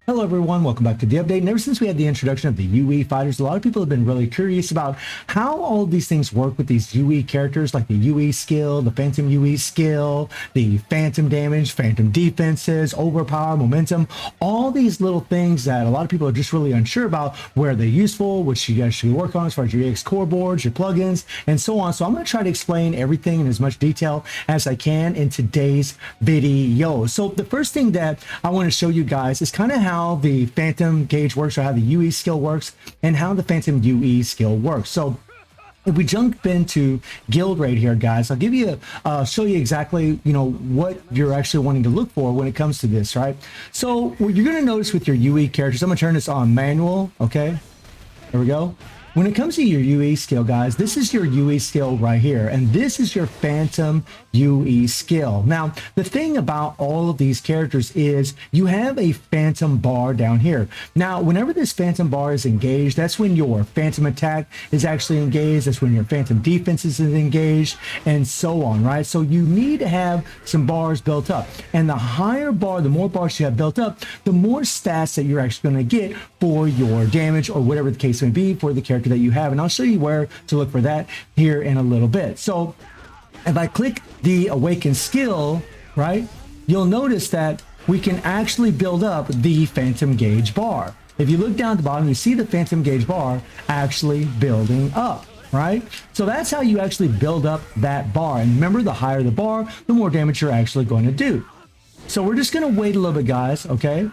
Hello everyone, welcome back to the update. And ever since we had the introduction of the UE fighters, a lot of people have been really curious about how all of these things work with these UE characters, like the UE skill, the Phantom UE skill, the Phantom damage, Phantom defenses, overpower, momentum, all these little things that a lot of people are just really unsure about, where they're useful, which you guys should work on as far as your EX core boards, your plugins, and so on. So I'm going to try to explain everything in as much detail as I can in today's video. So the first thing that I want to show you guys is kind of how the Phantom gauge works, or how the UE skill works, and how the Phantom UE skill works. So if we jump into guild right here, guys, I'll give you show you exactly what you're actually wanting to look for when it comes to this, right? So what you're going to notice with your UE characters, I'm going to turn this on manual. Okay, there we go. When it comes to your UE skill, guys, this is your UE skill right here, and this is your Phantom UE skill. Now, the thing about all of these characters is you have a Phantom bar down here. Now, whenever this Phantom bar is engaged, that's when your Phantom attack is actually engaged, that's when your Phantom defense is engaged, and so on, right? So you need to have some bars built up, and the higher bar, the more bars you have built up, the more stats that you're actually going to get for your damage, or whatever the case may be, for the character that you have. And I'll show you where to look for that here in a little bit. So if I click the awaken skill, right, you'll notice that we can actually build up the Phantom gauge bar. If you look down at the bottom, you see the Phantom gauge bar actually building up, right? So that's how you actually build up that bar. And remember, the higher the bar, the more damage you're actually going to do. So we're just going to wait a little bit, guys. Okay.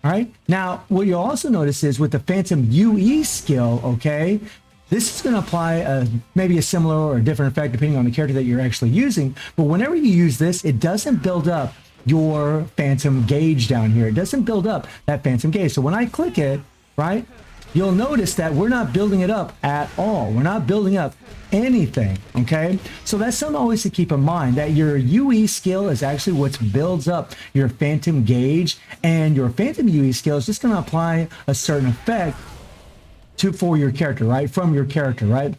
All right. Now, what you'll also notice is with the Phantom UE skill, okay, this is going to apply maybe a similar or a different effect depending on the character that you're actually using. But whenever you use this, it doesn't build up your Phantom gauge down here. It doesn't build up that Phantom gauge. So when I click it, right, you'll notice that we're not building it up at all. We're not building up anything, okay? So that's something always to keep in mind, that your UE skill is actually what builds up your Phantom gauge, and your Phantom UE skill is just going to apply a certain effect for your character, right? From your character, right?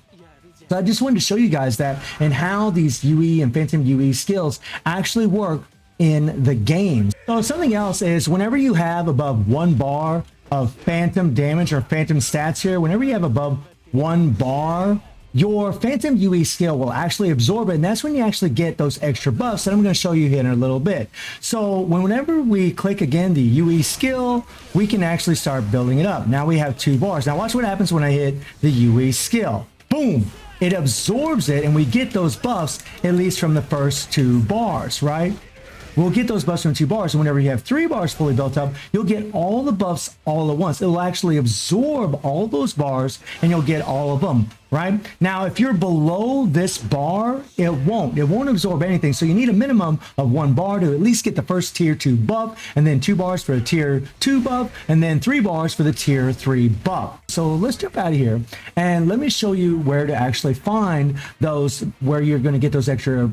So I just wanted to show you guys that, and how these UE and Phantom UE skills actually work in the game. So something else is, whenever you have above 1 bar of Phantom damage or Phantom stats here, whenever you have above 1 bar, your Phantom UE skill will actually absorb it, and that's when you actually get those extra buffs that I'm going to show you here in a little bit. So whenever we click again the UE skill, we can actually start building it up. Now we have 2 bars. Now watch what happens when I hit the UE skill. Boom! It absorbs it, and we get those buffs at least from the first 2 bars, right? We'll get those buffs from 2 bars, and whenever you have 3 bars fully built up, you'll get all the buffs all at once. It'll actually absorb all those bars, and you'll get all of them, right? Now, if you're below this bar, it won't absorb anything. So you need a minimum of 1 bar to at least get the first tier 2 buff, and then 2 bars for a tier 2 buff, and then 3 bars for the tier 3 buff. So let's jump out of here, and let me show you where to actually find those, where you're going to get those extra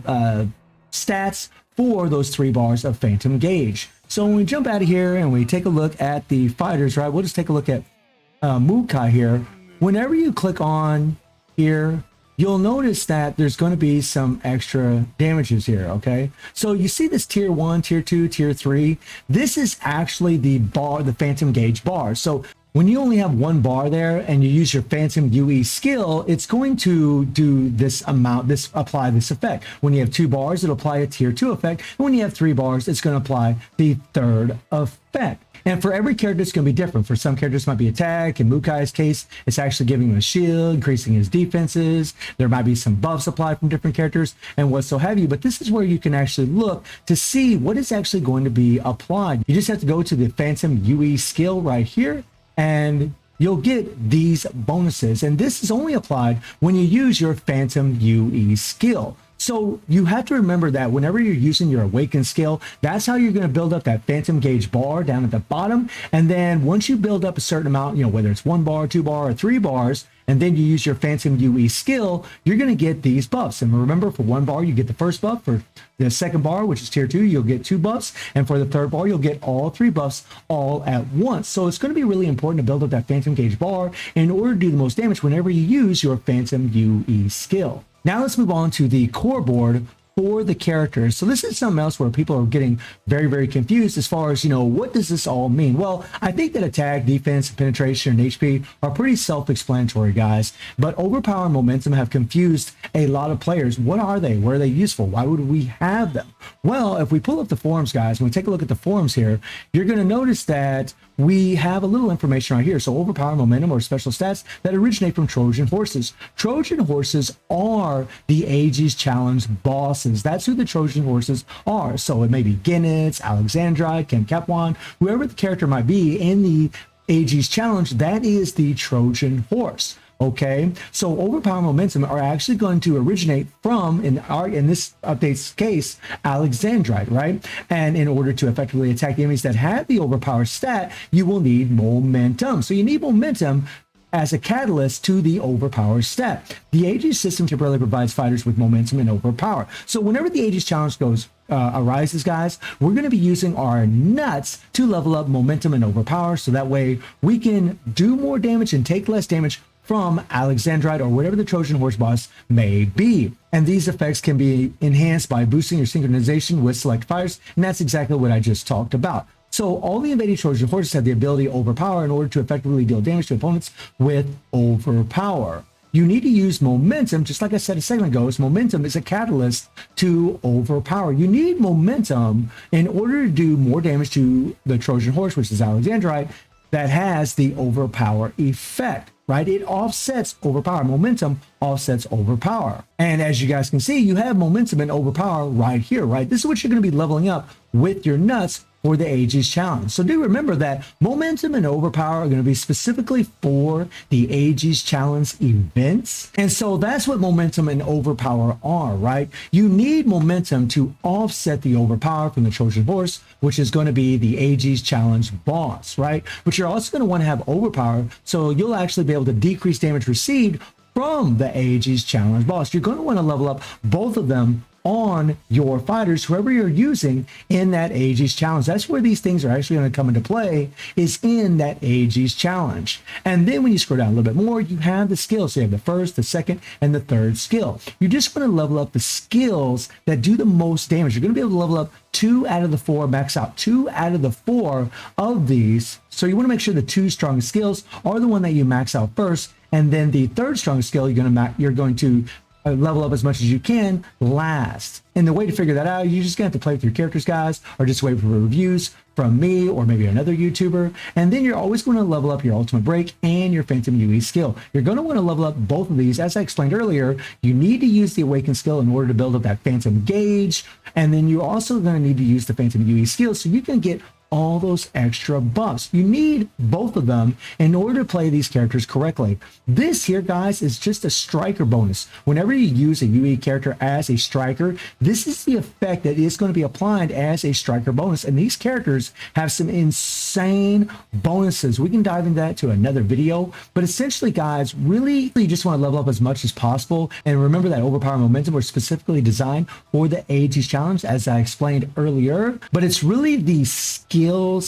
stats for those 3 bars of Phantom gauge. So when we jump out of here and we take a look at the fighters, right, we'll just take a look at Mukai here. Whenever you click on here, you'll notice that there's going to be some extra damages here, okay? So you see this tier 1, tier 2, tier 3. This is actually the bar, the Phantom gauge bar. So when you only have 1 bar there and you use your Phantom UE skill, it's going to do this amount, apply this effect. When you have 2 bars, it'll apply a tier 2 effect. And when you have 3 bars, it's going to apply the 3rd effect. And for every character, it's going to be different. For some characters, it might be attack. In Mukai's case, it's actually giving him a shield, increasing his defenses. There might be some buffs applied from different characters and what so have you. But this is where you can actually look to see what is actually going to be applied. You just have to go to the Phantom UE skill right here, and you'll get these bonuses. And this is only applied when you use your Phantom UE skill. So you have to remember that whenever you're using your awaken skill, that's how you're going to build up that Phantom gauge bar down at the bottom. And then once you build up a certain amount, whether it's 1 bar, 2 bar, or 3 bars, and then you use your Phantom UE skill, you're going to get these buffs. And remember, for 1 bar, you get the first buff. For the 2nd bar, which is tier 2, you'll get 2 buffs. And for the 3rd bar, you'll get all 3 buffs all at once. So it's going to be really important to build up that Phantom gauge bar in order to do the most damage whenever you use your Phantom UE skill. Now let's move on to the core board for the characters. So this is something else where people are getting very, very confused as far as, what does this all mean? Well, I think that attack, defense, penetration, and HP are pretty self-explanatory, guys. But overpower and momentum have confused a lot of players. What are they? Where are they useful? Why would we have them? Well, if we pull up the forums, guys, and we take a look at the forums here, you're going to notice that we have a little information right here. So overpower, momentum, or special stats that originate from Trojan horses. Trojan horses are the Aegis Challenge bosses. That's who the Trojan horses are. So it may be Ginnets, Alexandrite, Ken Capwan, whoever the character might be in the Aegis Challenge, that is the Trojan horse. Okay, so overpower, momentum are actually going to originate from, in this update's case, Alexandrite, right? And in order to effectively attack the enemies that have the overpower stat, you will need momentum. So you need momentum as a catalyst to the overpower stat. The Aegis system temporarily provides fighters with momentum and overpower. So whenever the Aegis challenge arises, guys, we're going to be using our nuts to level up momentum and overpower, so that way we can do more damage and take less damage from Alexandrite or whatever the Trojan horse boss may be. And these effects can be enhanced by boosting your synchronization with select fighters, and that's exactly what I just talked about. So all the invading Trojan horses have the ability to overpower in order to effectively deal damage to opponents with overpower. You need to use momentum, just like I said a second ago, momentum is a catalyst to overpower. You need momentum in order to do more damage to the Trojan horse, which is Alexandrite, that has the overpower effect, right? It offsets overpower. Momentum offsets overpower. And as you guys can see, you have momentum and overpower right here, right? This is what you're going to be leveling up with your nuts for the Aegis Challenge. So do remember that momentum and overpower are going to be specifically for the Aegis Challenge events. And so that's what momentum and overpower are, right? You need momentum to offset the overpower from the Trojan horse, which is going to be the Aegis Challenge boss, right? But you're also going to want to have overpower, so you'll actually be able to decrease damage received from the Aegis Challenge boss. You're going to want to level up both of them on your fighters, whoever you're using in that Aegis Challenge. That's where these things are actually going to come into play, is in that Aegis Challenge. And then when you scroll down a little bit more, you have the skills. So you have the first, the second, and the third skill. You just want to level up the skills that do the most damage. You're going to be able to level up 2 out of the 4, max out 2 out of the 4 of these. So you want to make sure the 2 strongest skills are the one that you max out first, and then the third strongest skill you're going to level up as much as you can last. And the way to figure that out, you're just gonna have to play with your characters, guys, or just wait for reviews from me or maybe another YouTuber. And then you're always going to level up your ultimate break and your phantom UE skill. You're going to want to level up both of these. As I explained earlier, you need to use the awaken skill in order to build up that phantom gauge, and then you're also going to need to use the phantom UE skill so you can get all those extra buffs. You need both of them in order to play these characters correctly. This here, guys, is just a striker bonus. Whenever you use a UE character as a striker, this is the effect that is going to be applied as a striker bonus. And these characters have some insane bonuses. We can dive into that to another video. But essentially, guys, really, you just want to level up as much as possible. And remember that overpower and momentum were specifically designed for the Aegis Challenge, as I explained earlier. But it's really the skills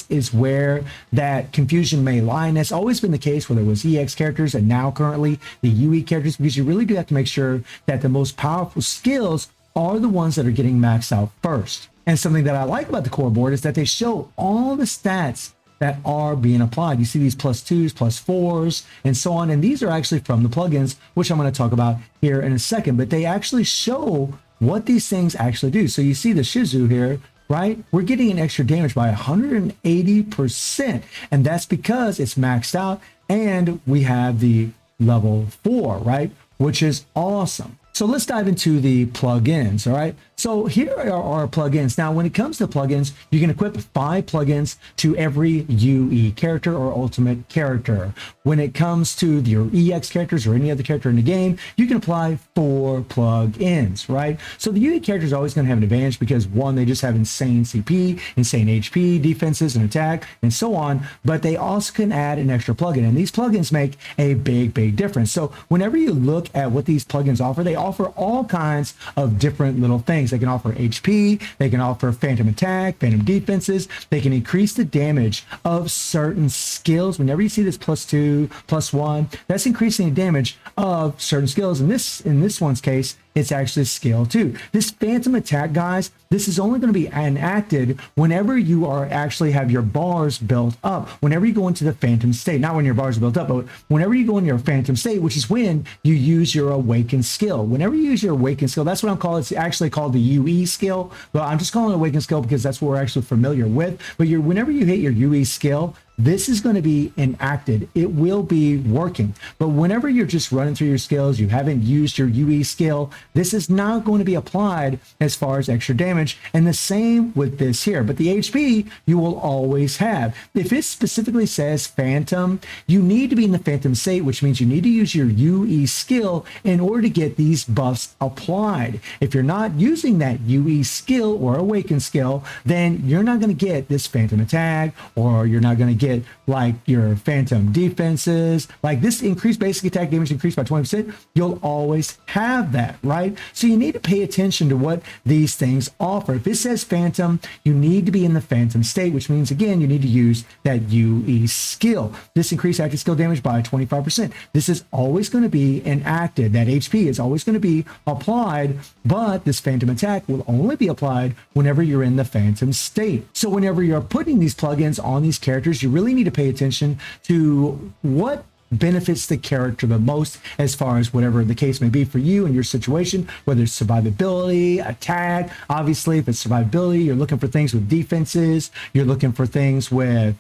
is where that confusion may lie, and that's always been the case, whether it was EX characters and now currently the UE characters, because you really do have to make sure that the most powerful skills are the ones that are getting maxed out first. And something that I like about the core board is that they show all the stats that are being applied. You see these +2s, +4s, and so on, and these are actually from the plugins, which I'm going to talk about here in a second, but they actually show what these things actually do. So you see the Shizu here, right? We're getting an extra damage by 180%, and that's because it's maxed out and we have the level 4, right? Which is awesome. So let's dive into the plugins, all right? So here are our plugins. Now, when it comes to plugins, you can equip 5 plugins to every UE character or ultimate character. When it comes to your EX characters or any other character in the game, you can apply 4 plugins, right? So the UE character is always going to have an advantage because, one, they just have insane CP, insane HP, defenses, and attack, and so on, but they also can add an extra plugin, and these plugins make a big, big difference. So whenever you look at what these plugins offer, they offer all kinds of different little things. They can offer HP, they can offer phantom attack, phantom defenses, they can increase the damage of certain skills. Whenever you see this +2, +1, that's increasing the damage of certain skills. In this one's case, it's actually skill 2. This phantom attack, guys, this is only going to be enacted whenever you are actually have your bars built up, whenever you go into the phantom state. Not when your bars are built up, but whenever you go in your phantom state, which is when you use your awakened skill. Whenever you use your awakened skill, that's what I'm calling. It's actually called the UE skill, but I'm just calling it awakened skill because that's what we're actually familiar with. But whenever you hit your UE skill, this is going to be enacted. It will be working. But whenever you're just running through your skills, you haven't used your UE skill, this is not going to be applied as far as extra damage. And the same with this here. But the HP you will always have. If it specifically says Phantom, you need to be in the Phantom state, which means you need to use your UE skill in order to get these buffs applied. If you're not using that UE skill or Awaken skill, then you're not going to get this Phantom attack, or you're not going to get like your phantom defenses, like this increased basic attack damage increased by 20%. You'll always have that, right? So you need to pay attention to what these things offer. If it says phantom, you need to be in the phantom state, which means again, you need to use that UE skill. This increased active skill damage by 25%. This is always going to be enacted. That HP is always going to be applied, but this phantom attack will only be applied whenever you're in the phantom state. So whenever you're putting these plugins on these characters, you really need to pay attention to what benefits the character the most, as far as whatever the case may be for you and your situation, whether it's survivability, attack. Obviously, if it's survivability, you're looking for things with defenses, you're looking for things with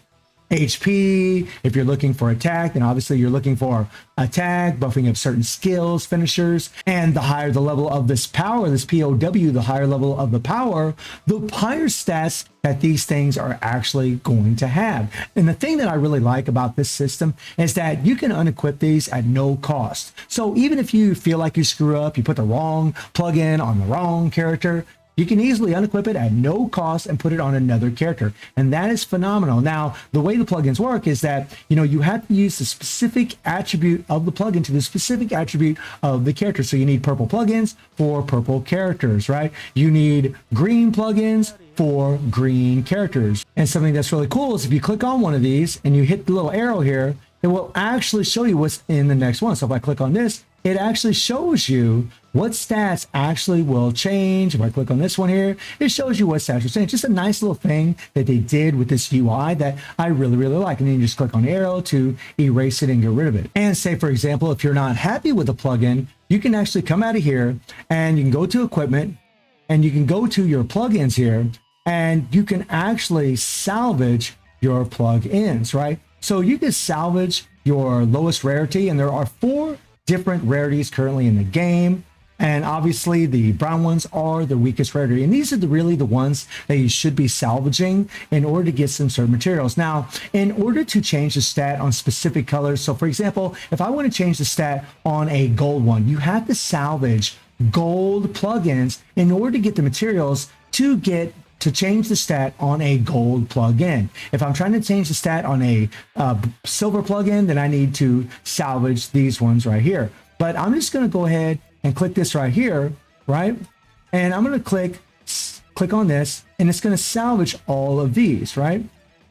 HP. If you're looking for attack, then obviously you're looking for attack, buffing up certain skills, finishers. And the higher the level of this power, this POW, the higher level of the power, the higher stats that these things are actually going to have. And the thing that I really like about this system is that you can unequip these at no cost. So even if you feel like you screw up, you put the wrong plugin on the wrong character, you can easily unequip it at no cost and put it on another character. And that is phenomenal. Now, the way the plugins work is that, you have to use the specific attribute of the plugin to the specific attribute of the character. So you need purple plugins for purple characters, right? You need green plugins for green characters. And something that's really cool is if you click on one of these and you hit the little arrow here, it will actually show you what's in the next one. So if I click on this, it actually shows you what stats actually will change. If I click on this one here, it shows you what stats will change. Just a nice little thing that they did with this UI that I really, really like. And then you just click on the arrow to erase it and get rid of it. And say, for example, if you're not happy with the plugin, you can actually come out of here and you can go to equipment and you can go to your plugins here and you can actually salvage your plugins, right? So you can salvage your lowest rarity, and there are 4 different rarities currently in the game. And obviously the brown ones are the weakest rarity. And these are really the ones that you should be salvaging in order to get some certain materials. Now, in order to change the stat on specific colors, so for example, if I want to change the stat on a gold one, you have to salvage gold plugins in order to get the materials to change the stat on a gold plugin. If I'm trying to change the stat on a silver plugin, then I need to salvage these ones right here. But I'm just going to go ahead and click this right here, right? And I'm going to click on this, and it's going to salvage all of these, right?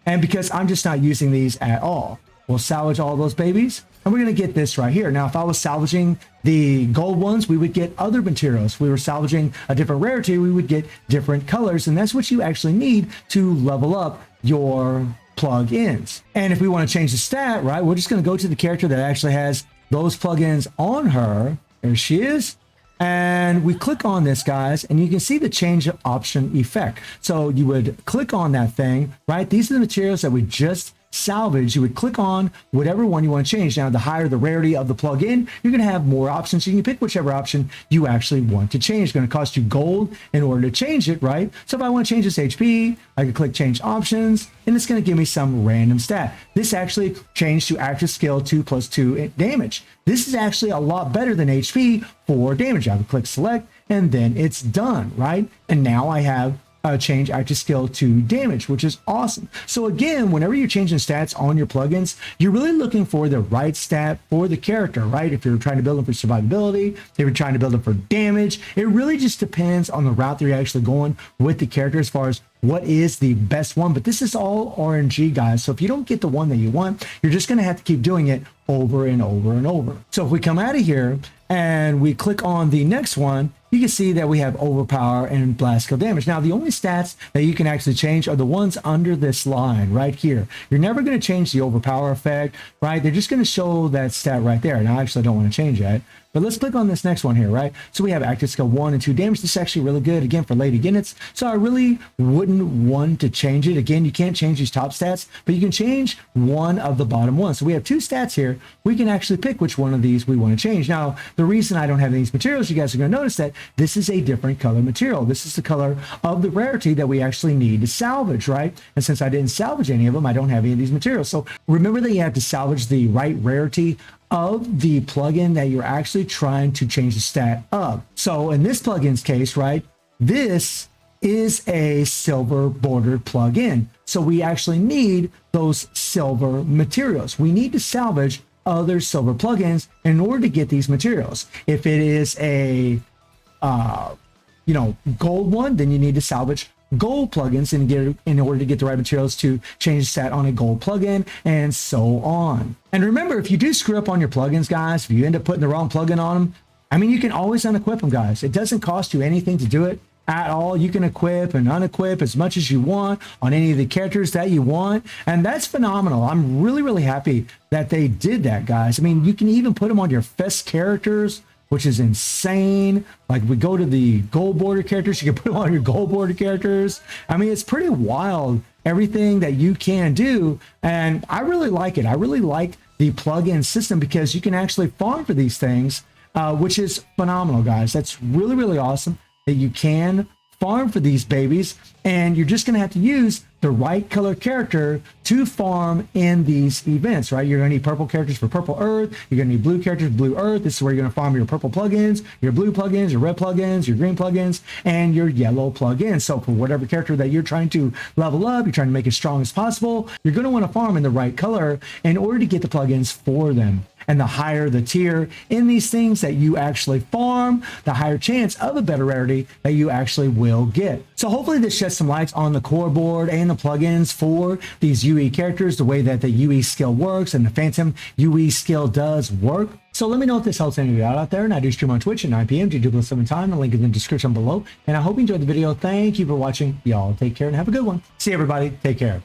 And because I'm just not using these at all, we'll salvage all those babies. And we're going to get this right here. Now, if I was salvaging the gold ones, we would get other materials. If we were salvaging a different rarity, we would get different colors. And that's what you actually need to level up your plugins. And if we want to change the stat, right, we're just going to go to the character that actually has those plugins on her. There she is. And we click on this, guys, and you can see the change option effect. So you would click on that thing, right? These are the materials that we just salvage. You would click on whatever one you want to change. Now, the higher the rarity of the plugin, you're going to have more options. You can pick whichever option you actually want to change. It's going to cost you gold in order to change it, right? So if I want to change this HP, I can click change options, and it's going to give me some random stat. This actually changed to active skill 2 plus 2 damage. This is actually a lot better than HP for damage. I would click select, and then it's done, right? And now I have change active skill to damage, which is awesome. So again, whenever you're changing stats on your plugins, you're really looking for the right stat for the character, right? If you're trying to build them for survivability, if you're trying to build them for damage, it really just depends on the route that you're actually going with the character as far as what is the best one. But this is all RNG, guys. So if you don't get the one that you want, you're just going to have to keep doing it over and over and over. So if we come out of here and we click on the next one, you can see that we have overpower and blast skill damage. Now, the only stats that you can actually change are the ones under this line right here. You're never going to change the overpower effect, right? They're just going to show that stat right there. Now, I actually don't want to change that. But let's click on this next one here, right? So we have active skill 1 and 2 damage. This is actually really good, again, for late units. So I really wouldn't want to change it. Again, you can't change these top stats, but you can change one of the bottom ones. So we have 2 stats here. We can actually pick which one of these we want to change. Now, the reason I don't have these materials, you guys are going to notice that this is a different color material. This is the color of the rarity that we actually need to salvage, right? And since I didn't salvage any of them, I don't have any of these materials. So remember that you have to salvage the right rarity of the plugin that you're actually trying to change the stat of. So in this plugin's case, right, this is a silver bordered plugin. So we actually need those silver materials. We need to salvage other silver plugins in order to get these materials. If it is a gold one, then you need to salvage gold plugins in order to get the right materials to change the stat on a gold plugin, and so on. And remember, if you do screw up on your plugins, guys, if you end up putting the wrong plugin on them, I mean, you can always unequip them, guys. It doesn't cost you anything to do it at all. You can equip and unequip as much as you want on any of the characters that you want, and that's phenomenal. I'm really, really happy that they did that, guys. I mean, you can even put them on your fest characters, which is insane. Like, we go to the gold border characters, you can put them on your gold border characters. I mean, it's pretty wild, everything that you can do, and I really like it. I really like the plugin system because you can actually farm for these things, which is phenomenal, guys. That's really, really awesome that you can farm for these babies, and you're just going to have to use the right color character to farm in these events, right? You're going to need purple characters for purple earth. You're going to need blue characters for blue earth. This is where you're going to farm your purple plugins, your blue plugins, your red plugins, your green plugins, and your yellow plugins. So for whatever character that you're trying to level up, you're trying to make it as strong as possible, you're going to want to farm in the right color in order to get the plugins for them. And the higher the tier in these things that you actually farm, the higher chance of a better rarity that you actually will get. So hopefully this sheds some light on the core board and the plugins for these UE characters, the way that the UE skill works and the Phantom UE skill does work. So let me know if this helps any of you out there. And I do stream on Twitch at 9 p.m. GW7 time. The link is in the description below. And I hope you enjoyed the video. Thank you for watching. Y'all take care and have a good one. See you, everybody. Take care.